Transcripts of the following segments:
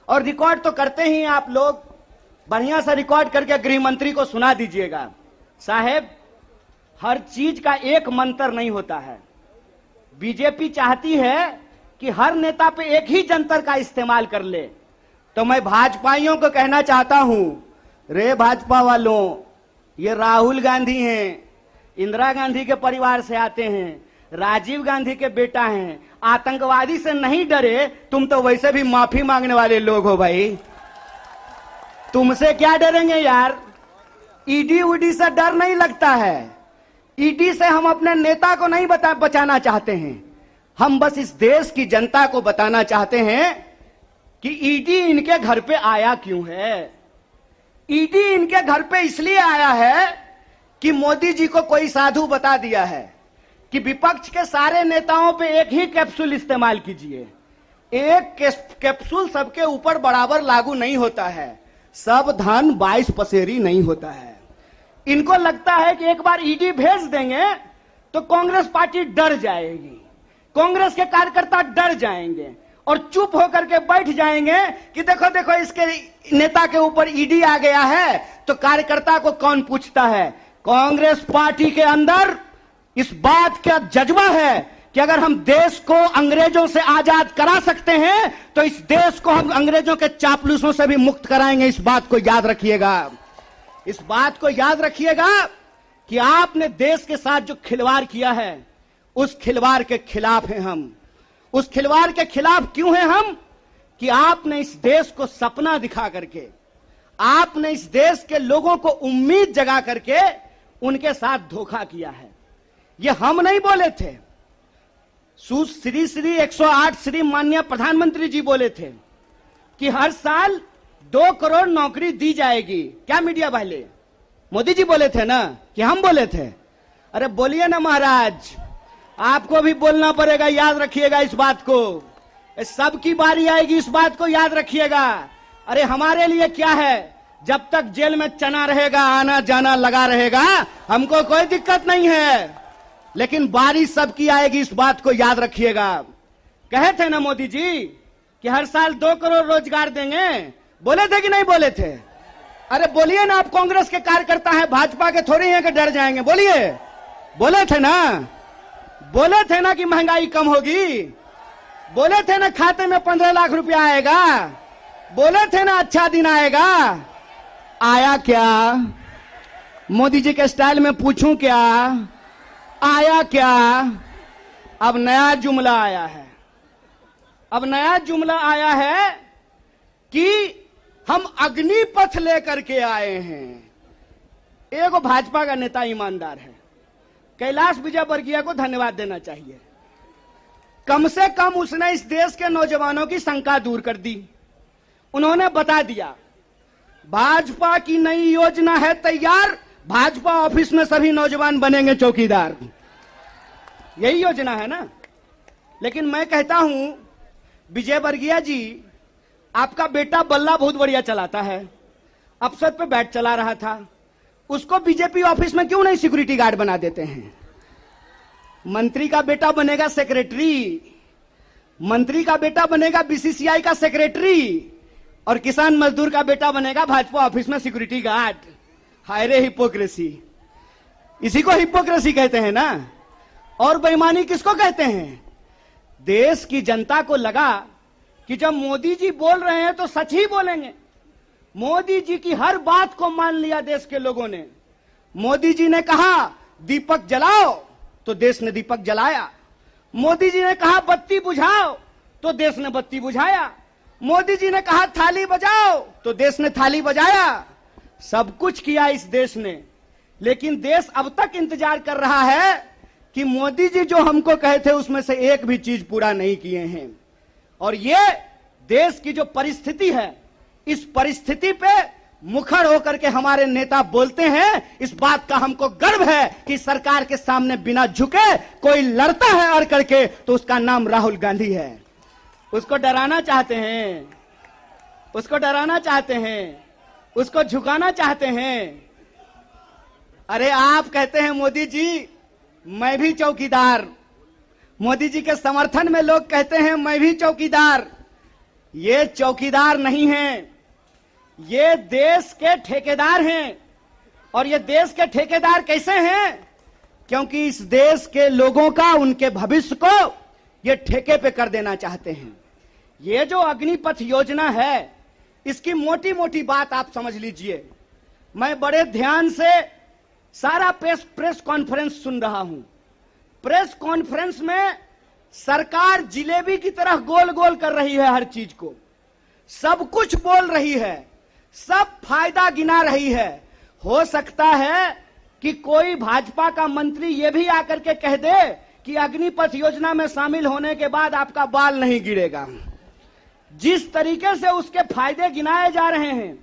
और रिकॉर्ड तो करते ही आप लोग, बढ़िया सा रिकॉर्ड करके गृह मंत्री को सुना दीजिएगा। साहेब, हर चीज का एक मंत्र नहीं होता है। बीजेपी चाहती है कि हर नेता पे एक ही जंतर का इस्तेमाल कर ले। तो मैं भाजपाइयों को कहना चाहता हूं, रे भाजपा वालों, ये राहुल गांधी हैं, इंदिरा गांधी के परिवार से आते हैं, राजीव गांधी के बेटा हैं, आतंकवादी से नहीं डरे, तुम तो वैसे भी माफी मांगने वाले लोग हो भाई, तुमसे क्या डरेंगे यार। ईडी उडी से डर नहीं लगता है। ईडी से हम अपने नेता को नहीं बचाना चाहते हैं, हम बस इस देश की जनता को बताना चाहते हैं कि ईडी इनके घर पे आया क्यों है। ईडी इनके घर पे इसलिए आया है कि मोदी जी को कोई साधु बता दिया है कि विपक्ष के सारे नेताओं पे एक ही कैप्सूल इस्तेमाल कीजिए। एक कैप्सूल सबके ऊपर बराबर लागू नहीं होता है, सब धन 22 पसेरी नहीं होता है। इनको लगता है कि एक बार ईडी भेज देंगे तो कांग्रेस पार्टी डर जाएगी, कांग्रेस के कार्यकर्ता डर जाएंगे और चुप होकर के बैठ जाएंगे कि देखो देखो इसके नेता के ऊपर ईडी आ गया है तो कार्यकर्ता को कौन पूछता है। कांग्रेस पार्टी के अंदर इस बात का जज्बा है कि अगर हम देश को अंग्रेजों से आजाद करा सकते हैं तो इस देश को हम अंग्रेजों के चापलूसों से भी मुक्त कराएंगे। इस बात को याद रखिएगा, इस बात को याद रखिएगा कि आपने देश के साथ जो खिलवाड़ किया है उस खिलवाड़ के खिलाफ हैं हम। उस खिलवाड़ के खिलाफ क्यों हैं हम? कि आपने इस देश को सपना दिखा करके, आपने इस देश के लोगों को उम्मीद जगा करके उनके साथ धोखा किया है। ये हम नहीं बोले थे, श्री 108 श्री माननीय प्रधानमंत्री जी बोले थे कि हर साल 2 करोड़ नौकरी दी जाएगी। क्या मीडिया वाले? मोदी जी बोले थे ना कि हम बोले थे? अरे बोलिए ना महाराज, आपको भी बोलना पड़ेगा, याद रखिएगा इस बात को। सबकी बारी आएगी, इस बात को याद रखिएगा। अरे हमारे लिए क्या है, जब तक जेल में चना रहेगा, आना जाना लगा रहेगा, हमको कोई दिक्कत नहीं है, लेकिन बारी सबकी आएगी, इस बात को याद रखिएगा। कहे थे ना मोदी जी कि हर साल 2 करोड़ रोजगार देंगे, बोले थे कि नहीं बोले थे? अरे बोलिए ना, आप कांग्रेस के कार्यकर्ता हैं, भाजपा के थोड़ी हैं कि डर जाएंगे, बोलिए। बोले थे ना, बोले थे ना कि महंगाई कम होगी, बोले थे ना खाते में 15 लाख रुपया आएगा, बोले थे ना अच्छा दिन आएगा। आया क्या? मोदी जी के स्टाइल में पूछूं क्या, आया क्या? अब नया जुमला आया है, अब नया जुमला आया है कि हम अग्निपथ लेकर के आए हैं। एगो भाजपा का नेता ईमानदार है, कैलाश विजयवर्गीय को धन्यवाद देना चाहिए। कम से कम उसने इस देश के नौजवानों की शंका दूर कर दी। उन्होंने बता दिया भाजपा की नई योजना है तैयार, भाजपा ऑफिस में सभी नौजवान बनेंगे चौकीदार। यही योजना है ना। लेकिन मैं कहता हूं विजयवर्गीय जी, आपका बेटा बल्ला बहुत बढ़िया चलाता है, अफसर पे बैठ चला रहा था, उसको बीजेपी ऑफिस में क्यों नहीं सिक्योरिटी गार्ड बना देते हैं? मंत्री का बेटा बनेगा सेक्रेटरी, मंत्री का बेटा बनेगा बीसीसीआई का सेक्रेटरी, और किसान मजदूर का बेटा बनेगा भाजपा ऑफिस में सिक्योरिटी गार्ड। हाय रे हिपोक्रेसी, इसी को हिपोक्रेसी कहते हैं ना। और बेईमानी किसको कहते हैं? देश की जनता को लगा कि जब मोदी जी बोल रहे हैं तो सच ही बोलेंगे। मोदी जी की हर बात को मान लिया देश के लोगों ने। मोदी जी ने कहा दीपक जलाओ तो देश ने दीपक जलाया, मोदी जी ने कहा बत्ती बुझाओ तो देश ने बत्ती बुझाया, मोदी जी ने कहा थाली बजाओ तो देश ने थाली बजाया। सब कुछ किया इस देश ने, लेकिन देश अब तक इंतजार कर रहा है कि मोदी जी जो हमको कहे थे उसमें से एक भी चीज पूरा नहीं किए हैं। और ये देश की जो परिस्थिति है, इस परिस्थिति पे मुखर होकर के हमारे नेता बोलते हैं। इस बात का हमको गर्व है कि सरकार के सामने बिना झुके कोई लड़ता है अड़ करके तो उसका नाम राहुल गांधी है। उसको डराना चाहते हैं, उसको डराना चाहते हैं, उसको झुकाना चाहते हैं। अरे आप कहते हैं मोदी जी मैं भी चौकीदार, मोदी जी के समर्थन में लोग कहते हैं मैं भी चौकीदार। ये चौकीदार नहीं हैं, ये देश के ठेकेदार हैं। और ये देश के ठेकेदार कैसे हैं? क्योंकि इस देश के लोगों का, उनके भविष्य को ये ठेके पे कर देना चाहते हैं। ये जो अग्निपथ योजना है, इसकी मोटी मोटी बात आप समझ लीजिए। मैं बड़े ध्यान से सारा प्रेस कॉन्फ्रेंस सुन रहा हूं। प्रेस कॉन्फ्रेंस में सरकार जिलेबी की तरह गोल गोल कर रही है, हर चीज को सब कुछ बोल रही है, सब फायदा गिना रही है। हो सकता है कि कोई भाजपा का मंत्री यह भी आकर के कह दे कि अग्निपथ योजना में शामिल होने के बाद आपका बाल नहीं गिरेगा। जिस तरीके से उसके फायदे गिनाए जा रहे हैं,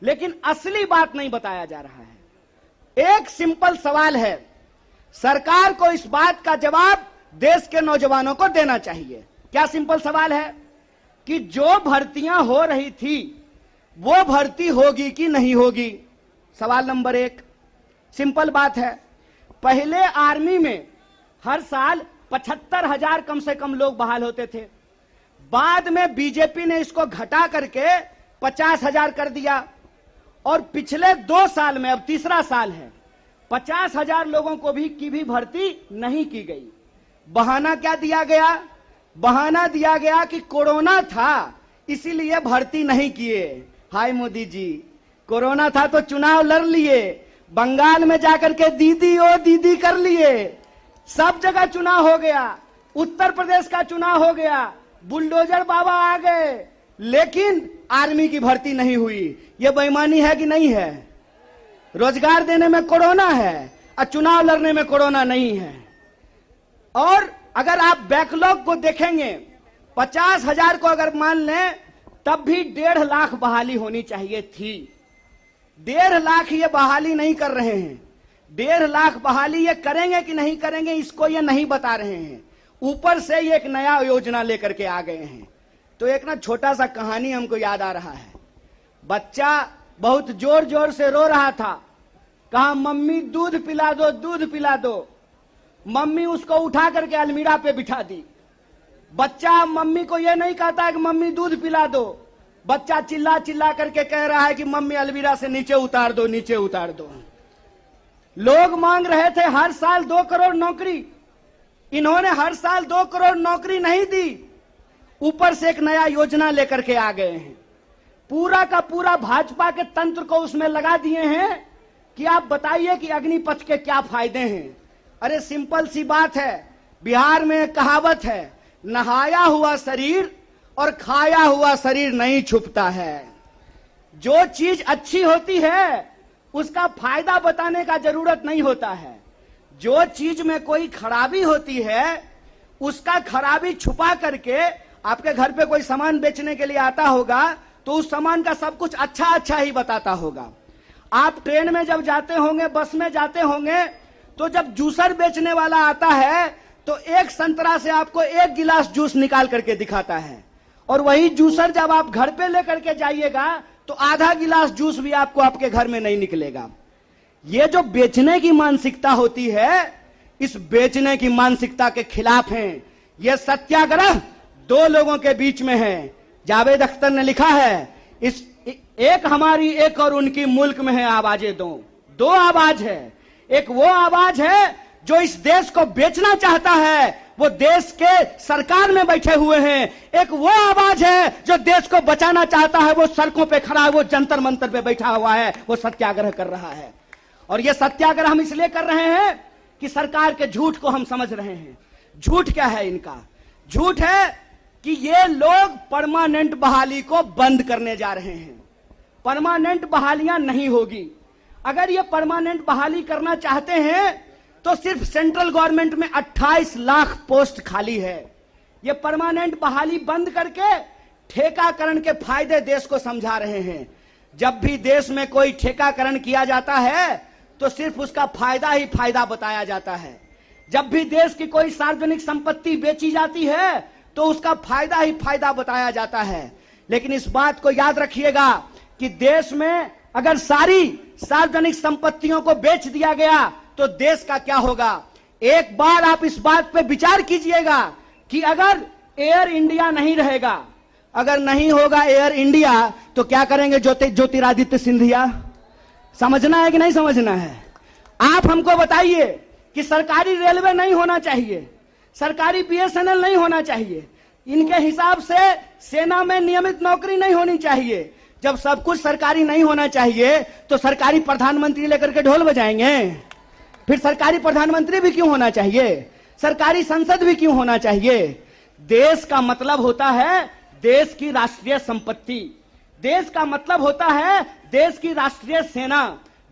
लेकिन असली बात नहीं बताया जा रहा है। एक सिंपल सवाल है, सरकार को इस बात का जवाब देश के नौजवानों को देना चाहिए। क्या सिंपल सवाल है कि जो भर्तियां हो रही थी वो भर्ती होगी कि नहीं होगी? सवाल नंबर 1। सिंपल बात है, पहले आर्मी में हर साल 75,000 कम से कम लोग बहाल होते थे। बाद में बीजेपी ने इसको घटा करके 50,000 कर दिया और पिछले 2 साल में, अब तीसरा साल है, 50,000 लोगों को भी भर्ती नहीं की गई। बहाना क्या दिया गया? बहाना दिया गया कि कोरोना था इसीलिए भर्ती नहीं किए। हाय मोदी जी, कोरोना था तो चुनाव लड़ लिए, बंगाल में जाकर के दीदी ओ दीदी कर लिए, सब जगह चुनाव हो गया, उत्तर प्रदेश का चुनाव हो गया, बुलडोजर बाबा आ गए, लेकिन आर्मी की भर्ती नहीं हुई। यह बेईमानी है कि नहीं है? रोजगार देने में कोरोना है और चुनाव लड़ने में कोरोना नहीं है। और अगर आप बैकलॉग को देखेंगे, 50,000 को अगर मान लें, तब भी 1.5 लाख बहाली होनी चाहिए थी। 1.5 लाख ये बहाली नहीं कर रहे हैं। 1.5 लाख बहाली ये करेंगे कि नहीं करेंगे, इसको ये नहीं बता रहे हैं। ऊपर से ये एक नया योजना लेकर के आ गए हैं। तो एक ना छोटा सा कहानी हमको याद आ रहा है। बच्चा बहुत जोर जोर से रो रहा था, कहा मम्मी दूध पिला दो, दूध पिला दो। मम्मी उसको उठा करके अलमीरा पे बिठा दी। बच्चा मम्मी को यह नहीं कहता है कि मम्मी दूध पिला दो, बच्चा चिल्ला चिल्ला करके कह रहा है कि मम्मी अलमीरा से नीचे उतार दो, नीचे उतार दो। लोग मांग रहे थे हर साल 2 करोड़ नौकरी, इन्होंने हर साल 2 करोड़ नौकरी नहीं दी, ऊपर से एक नया योजना लेकर के आ गए हैं। पूरा का पूरा भाजपा के तंत्र को उसमें लगा दिए हैं कि आप बताइए कि अग्निपथ के क्या फायदे हैं। अरे सिंपल सी बात है, बिहार में कहावत है, नहाया हुआ शरीर और खाया हुआ शरीर नहीं छुपता है। जो चीज अच्छी होती है उसका फायदा बताने का जरूरत नहीं होता है। जो चीज में कोई खराबी होती है उसका खराबी छुपा करके, आपके घर पे कोई सामान बेचने के लिए आता होगा तो उस सामान का सब कुछ अच्छा अच्छा ही बताता होगा। आप ट्रेन में जब जाते होंगे, बस में जाते होंगे, तो जब जूसर बेचने वाला आता है तो एक संतरा से आपको 1 गिलास जूस निकाल करके दिखाता है, और वही जूसर जब आप घर पे लेकर के जाइएगा तो आधा गिलास जूस भी आपको आपके घर में नहीं निकलेगा। ये जो बेचने की मानसिकता होती है, इस बेचने की मानसिकता के खिलाफ हैं। ये सत्याग्रह 2 लोगों के बीच में है। जावेद अख्तर ने लिखा है, इस एक हमारी एक और उनकी मुल्क में है आवाजें दो आवाज है। एक वो आवाज है जो इस देश को बेचना चाहता है, वो देश के सरकार में बैठे हुए हैं। एक वो आवाज है जो देश को बचाना चाहता है, वो सड़कों पे खड़ा है, वो जंतर मंतर पे बैठा हुआ है, वो सत्याग्रह कर रहा है। और ये सत्याग्रह हम इसलिए कर रहे हैं कि सरकार के झूठ को हम समझ रहे हैं। झूठ क्या है इनका? झूठ है कि ये लोग परमानेंट बहाली को बंद करने जा रहे हैं। परमानेंट बहालियां नहीं होगी। अगर ये परमानेंट बहाली करना चाहते हैं तो सिर्फ सेंट्रल गवर्नमेंट में 28 लाख पोस्ट खाली है। ये परमानेंट बहाली बंद करके ठेकाकरण के फायदे देश को समझा रहे हैं। जब भी देश में कोई ठेकाकरण किया जाता है तो सिर्फ उसका फायदा ही फायदा बताया जाता है। जब भी देश की कोई सार्वजनिक संपत्ति बेची जाती है तो उसका फायदा ही फायदा बताया जाता है। लेकिन इस बात को याद रखिएगा कि देश में अगर सारी सार्वजनिक संपत्तियों को बेच दिया गया तो देश का क्या होगा। एक बार आप इस बात पे विचार कीजिएगा कि अगर एयर इंडिया नहीं रहेगा, अगर नहीं होगा एयर इंडिया तो क्या करेंगे ज्योतिरादित्य सिंधिया? समझना है कि नहीं समझना है? आप हमको बताइए कि सरकारी रेलवे नहीं होना चाहिए, सरकारी बीएसएनएल नहीं होना चाहिए, इनके हिसाब से सेना में नियमित नौकरी नहीं होनी चाहिए। जब सब कुछ सरकारी नहीं होना चाहिए तो सरकारी प्रधानमंत्री लेकर के ढोल बजाएंगे? फिर सरकारी प्रधानमंत्री भी क्यों होना चाहिए? सरकारी संसद भी क्यों होना चाहिए? देश का मतलब होता है देश की राष्ट्रीय संपत्ति, देश का मतलब होता है देश की राष्ट्रीय सेना,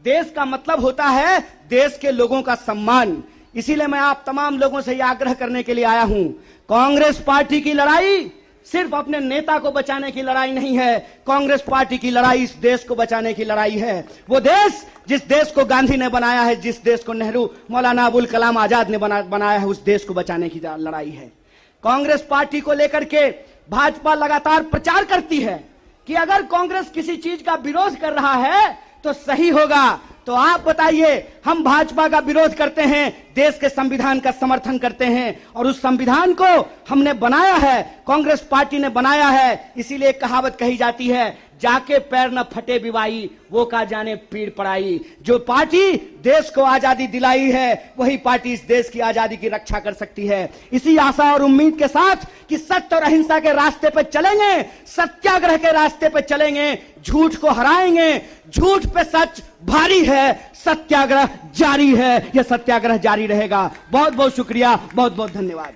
देश का मतलब होता है देश के लोगों का सम्मान। इसीलिए मैं आप तमाम लोगों से यह आग्रह करने के लिए आया हूं, कांग्रेस पार्टी की लड़ाई सिर्फ अपने नेता को बचाने की लड़ाई नहीं है, कांग्रेस पार्टी की लड़ाई इस देश को बचाने की लड़ाई है। वो देश जिस देश को गांधी ने बनाया है, जिस देश को नेहरू, मौलाना अबुल कलाम आजाद ने बनाया है, उस देश को बचाने की लड़ाई है। कांग्रेस पार्टी को लेकर के भाजपा लगातार प्रचार करती है कि अगर कांग्रेस किसी चीज का विरोध कर रहा है तो सही होगा। तो आप बताइए, हम भाजपा का विरोध करते हैं, देश के संविधान का समर्थन करते हैं, और उस संविधान को हमने बनाया है, कांग्रेस पार्टी ने बनाया है। इसीलिए कहावत कही जाती है, जाके पैर न फटे बिवाई, वो का जाने पीड़ पड़ाई। जो पार्टी देश को आजादी दिलाई है, वही पार्टी इस देश की आजादी की रक्षा कर सकती है। इसी आशा और उम्मीद के साथ कि सत्य और अहिंसा के रास्ते पर चलेंगे, सत्याग्रह के रास्ते पर चलेंगे, झूठ को हराएंगे। झूठ पे सच भारी है, सत्याग्रह जारी है, यह सत्याग्रह जारी रहेगा। बहुत बहुत शुक्रिया, बहुत बहुत धन्यवाद।